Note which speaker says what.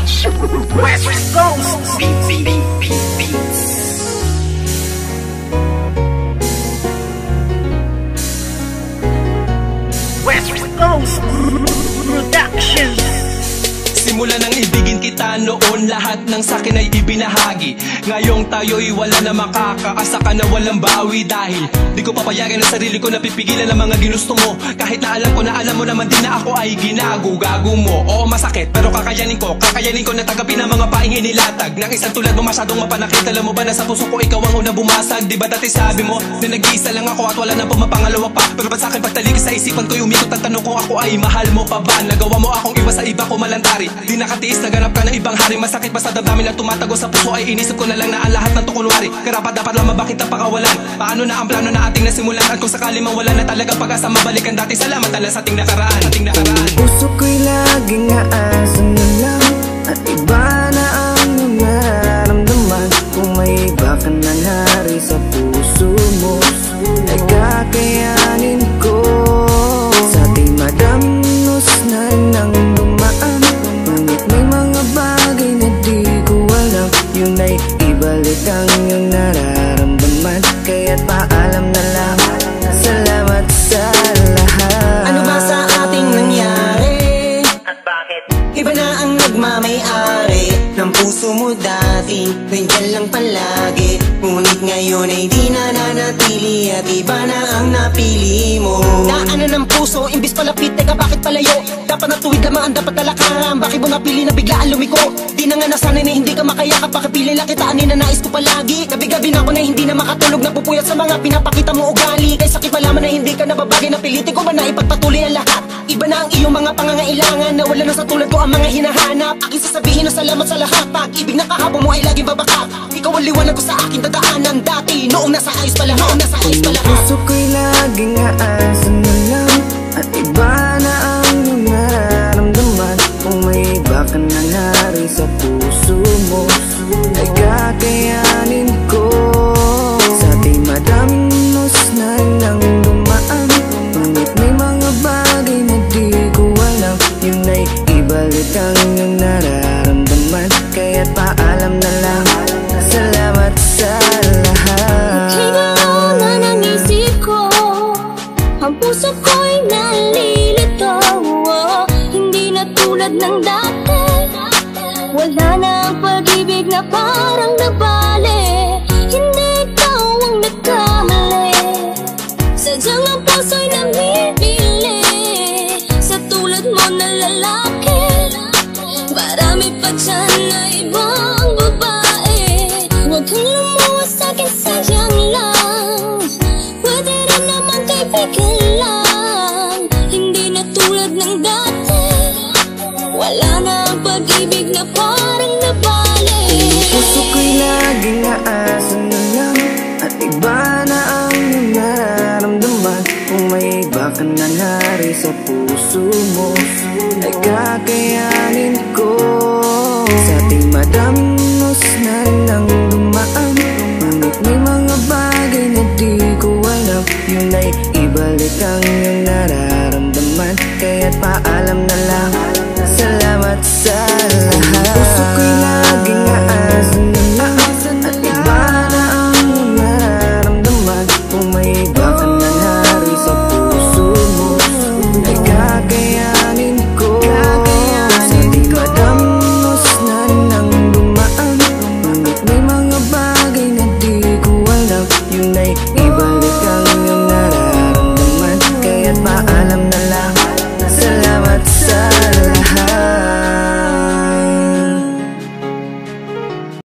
Speaker 1: West Coast Beats. West Coast Productions.
Speaker 2: Simula nang ibigin kita noon, lahat ng sakin ay ibinahagi. Ngayong tayo'y wala na makakaasa ka na walang bawi. Dahil di ko papayagan ang sarili ko na pipigilan ang mga ginusto mo. Kahit na alam mo naman din na ako ay gago mo. Oo masakit pero kakayanin ko na tagapin ang mga paing inilatag ng isang tulad mo masyadong mapanakit. Alam mo ba na sa puso ko ikaw ang unang bumasag? Di ba dati sabi mo na nag-iisa lang ako at wala na pumapangalawa pa? Pero ba't sa'kin pagtalikis sa isipan ko'y umikot ang tanong kung ako ay mahal mo pa ba? Nagawa mo akong iwas sa iba ko malantari. Di nakatiis, naganap ka ng ibang hari. Masakit pa sa damdamin na tumatago sa puso ay inisip ko na lang na ang lahat ng tukunwari. Karapat dapat lang mabakit ang pakawalan. Paano na ang plano na ating nasimulan? At kung sakali mang wala na talagang pag-asa, mabalikan dati. Salamat na lang sa ating nakaraan.
Speaker 3: Puso ko'y laging aasan na lang at iba na ang nararamdaman. Kung may iba ka na nari sa puso mo ay kakayanin ko. Sa ating madamnos na nang dumaan, ngunit may mga bagay na di ko alam. Yun ay ibalik ang iyong nararamdaman. Kaya't paalam na lang, salamat sa lahat.
Speaker 4: Ano ba sa ating nangyari?
Speaker 1: At bakit?
Speaker 4: Iba na ang nagmamay-ari ng puso mo dati. Nandiyan lang palagi, ngunit ngayon ay di na nanatili. At iba na ang napili mo. Daanan ng puso, imbis palapit, teka bakit palayo? Dapat natuwid lamang ang dapat talakaran. Bakit mo napili na biglaan lumiko? Di na nga nasanay na hindi ka makayakap. Pakipili lang kita, anin na nais ko palagi. Gabi-gabi na ako na hindi na makatulog, napupuyat sa mga pinapakita mo ugali. Kay sakit malaman na hindi ka nababagay, napilitin ko man na ipagpatuloy ang lahat. Iba na ang iyong mga pangangailangan, na wala na sa tulad ko ang mga hinahanap. Aking sasabihin na salamat sa lahat. Pag-ibig na kahapon mo ay laging babaka. Ikaw ang liwanag ko sa aking dadaanan dati, noong nasa ayos pa lahat.
Speaker 3: Puso ko'y laging aasan na lang at iba na ang iyong nararamdaman. Kung may iba ka na nari sa puso mo ay kakayanin ko. Sa ating madamnos na nang dumaan, ngunit may mga bagay na di ko alam. Yun ay ibalik ang iyong nararamdaman. Kaya't paalam na lang, salamat sa lahat.
Speaker 5: Hingalo na ng isip ko, ang puso ko'y nalilito. Hindi na tulad ng dati, wala na ang pag-ibig na parang nabali. Hindi ikaw ang nagkamali, sadyang ang puso'y namimili sa tulad mo na lalaki. Marami pa dyan na ibang babae, huwag kang lumuwas sa'kin, sayang lang. Pwede rin naman kaibigan lang. Hindi na tulad ng dati, wala na ang pag-ibig na parang nabali.
Speaker 3: Puso ko'y laging aasan na lang at iba na ang iyong nararamdaman. Kung may iba ka na nari sa puso mo ay kakayanin ko.